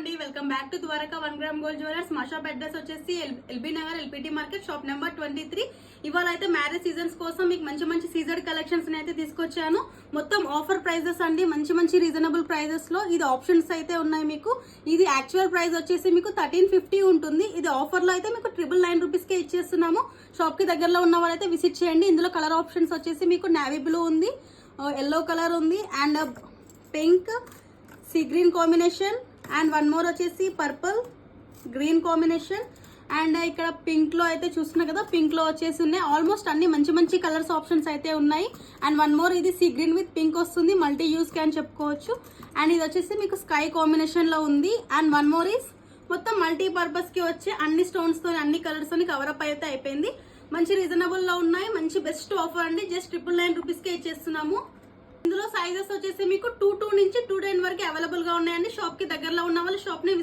అండి, welcome back to Dwaraka 1 gram gold jewellers. మా shop address వచ్చేసి LB Nagar LPT market, shop number 23. ఇవాళ అయితే మ్యారేజ్ సీజన్స్ కోసం మీకు మంచి మంచి సీజన్ కలెక్షన్స్ అయితే తీసుకొచ్చాను. మొత్తం ఆఫర్ ప్రైజెస్ అండి, మంచి మంచి రీజనబుల్ ప్రైజెస్ లో. ఇది ఆప్షన్స్ అయితే ఉన్నాయి మీకు. ఇది యాక్చువల్ ప్రైస్ వచ్చేసి మీకు 1350 ఉంటుంది. ఇది ఆఫర్ లో అయితే మీకు 999 రూపీస్ కే ఇచ్చేస్తున్నాము. షాప్ కి దగ్గరలో ఉన్న వాళ్ళైతే విజిట్ చేయండి. ఇందులో కలర్ ఆప్షన్స్ వచ్చేసి మీకు నేవీ బ్లూ ఉంది, ఎల్లో కలర్ ఉంది, and pink, sea green combination, and one more వచ్చేసి పర్పుల్ గ్రీన్ కాంబినేషన్. అండ్ ఇక్కడ పింక్ లో అయితే చూస్తున్నారు కదా, పింక్ లో వచ్చేసి ఉన్నాయి. ఆల్మోస్ట్ అన్ని మంచి మంచి కలర్స్ ఆప్షన్స్ అయితే ఉన్నాయి. అండ్ వన్ మోర్ ఇది సీ గ్రీన్ విత్ పింక్ వస్తుంది, మల్టీ యూస్ కి అని చెప్పుకోవచ్చు. అండ్ ఇది వచ్చేసి మీకు స్కై కాంబినేషన్ లో ఉంది. అండ్ వన్ మోర్ ఈస్ మొత్తం మల్టీ పర్పస్ కి వచ్చే అన్ని స్టోన్స్ తో అన్ని కలర్స్ తో కవర్ అప్ అయితే అయిపోయింది. మంచి రీజనబుల్ లో ఉన్నాయి, మంచి బెస్ట్ ఆఫర్ అండి. జస్ట్ 999 రూపీస్ కే ఇచ్చేస్తున్నాము. ఇందులో సైజెస్ వచ్చేసి మీకు 22 నుంచి 210 వరకు అవైలబుల్ గా ఉన్నాయండి. షాప్ కి దగ్గరలో ఉన్న వాళ్ళు షాప్ ని